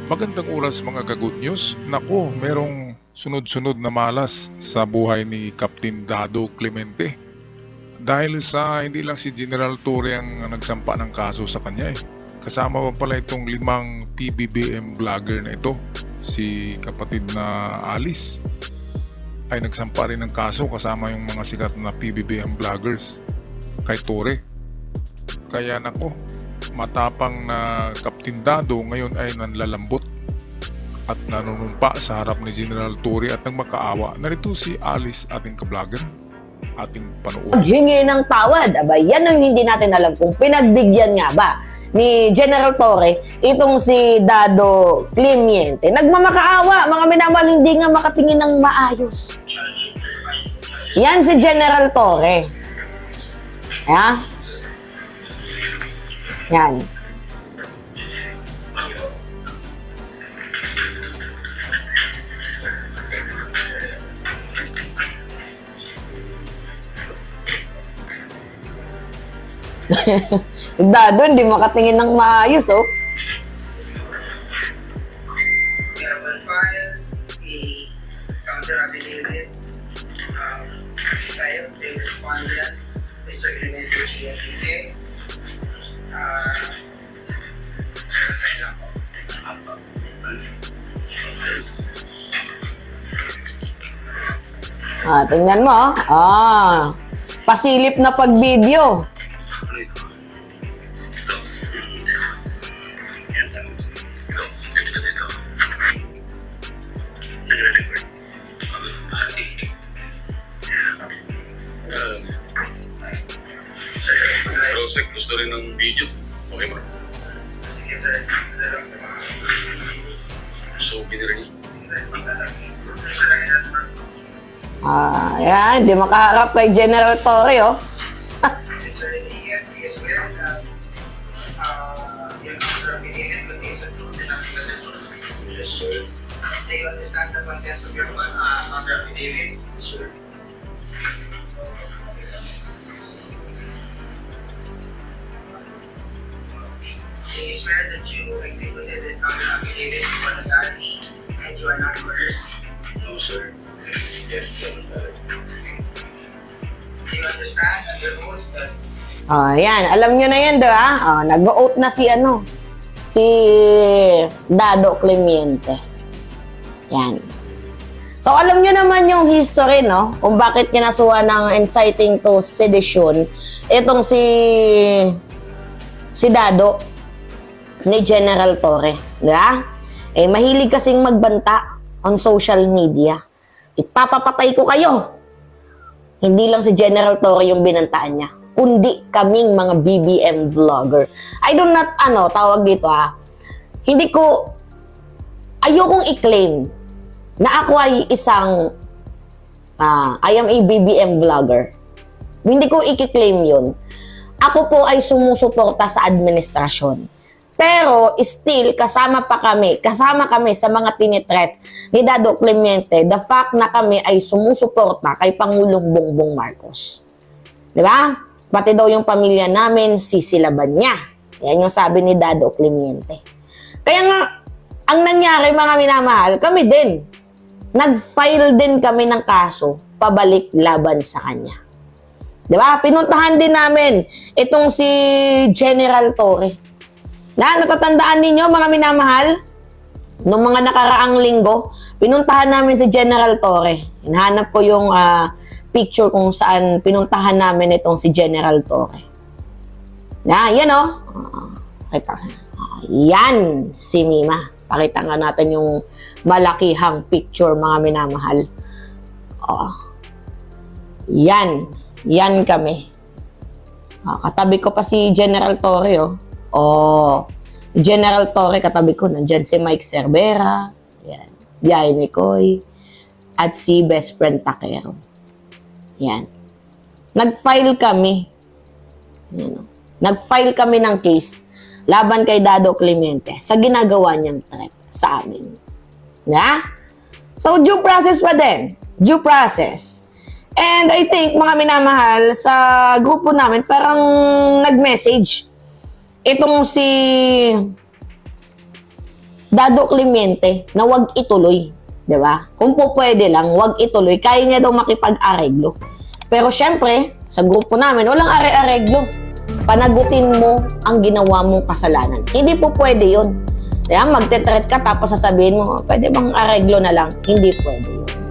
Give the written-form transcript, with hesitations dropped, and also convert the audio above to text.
Magandang oras mga ka-good news. Nako, merong sunod-sunod na malas sa buhay ni Captain Dado Clemente. Dahil sa hindi lang si General Torre ang nagsampa ng kaso sa kanya eh. Kasama pa pala itong 5 PBBM vlogger na ito. Si kapatid na Alice ay nagsampa rin ng kaso kasama yung mga sikat na PBBM vloggers kay Torre. Kaya nako, matapang na Captain Dado ngayon ay nanlalambot at nanunumpa sa harap ni General Torre at nagmakaawa. Narito si Alice, ating ka-vlogger, ating panood. Maghingi ng tawad. Aba, yan ang hindi natin alam kung pinagbigyan nga ba ni General Torre itong si Dado Clemente. Nagmamakaawa, mga minamahal, hindi nga makatingin ng maayos. Yan si General Torre. Ha? Yan. Dado, hindi makatingin ng maayos, oh. We have filed a counter affidavit filed by respondent, Mr. Clemente G. Enrique. Tingnan mo, oh. Pasilip na pag-video. Rosek, gusto rin ng video. Okay ba? Sige, sir. So, binira niya. Yan, hindi makaharap kay General Torre, oh. Mr. Enriquez, do you swear that your counter affidavit contains the truth and nothing but the truth? Yes, sir. Do you understand the contents of your counter affidavit? Sir. Do you swear that you executed this counter affidavit voluntarily and you are not coerced? No, sir. Yes, sir. Do you understand under oath that Yan. Alam nyo na yan, do, ha? Nag-vote na si Dado Clemente. Yan. So, alam nyo naman yung history, no? Kung bakit kinasuhan ng inciting to sedition itong si Dado ni General Torre. Diba? Mahilig kasing magbanta on social media. Ipapapatay ko kayo. Hindi lang si General Torre yung binantaan niya, kundi kaming mga BBM vlogger. I do not, tawag dito, ayokong i-claim na ako ay isang, I am a BBM vlogger. Hindi ko i-claim yun. Ako po ay sumusuporta sa administrasyon. Pero still, kasama kami sa mga tinitreat ni Dado Clemente, the fact na kami ay sumusuporta kay Pangulong Bongbong Marcos. Di ba? Pati daw yung pamilya namin, sisilaban niya. Yan yung sabi ni Dado Clemente. Kaya nga, ang nangyari mga minamahal, kami din. Nag-file din kami ng kaso, pabalik laban sa kanya. Di ba? Pinuntahan din namin itong si General Torre. Natatandaan ninyo mga minamahal? Noong mga nakaraang linggo, pinuntahan namin si General Torre. Hinahanap ko yung picture kung saan pinuntahan namin itong si General Torre. Yan o. Yan si Mima. Pakita nga natin yung malakihang picture mga minamahal. Yan. Yan kami. Katabi ko pa si General Torre, General Torre, katabi ko. Nandyan si Mike Cervera. Yan. Biyahe ni Koy. At si best friend Takero. Yan. Nag-file kami. Nag-file kami ng case laban kay Dado Clemente sa ginagawa niyang threat sa amin. So, due process pa din. Due process. And I think, mga minamahal, sa grupo namin, parang nag-message itong si Dado Clemente na wag ituloy. 'Di ba? Kung po pwede lang, wag ituloy. Kaya niya daw makipag-areglo. Pero syempre, sa grupo namin, walang are-areglo. Panagutin mo ang ginawa mong kasalanan. Hindi po pwede yun. Kaya magte-threat ka tapos sasabihin mo, pwede bang areglo na lang? Hindi pwede yun.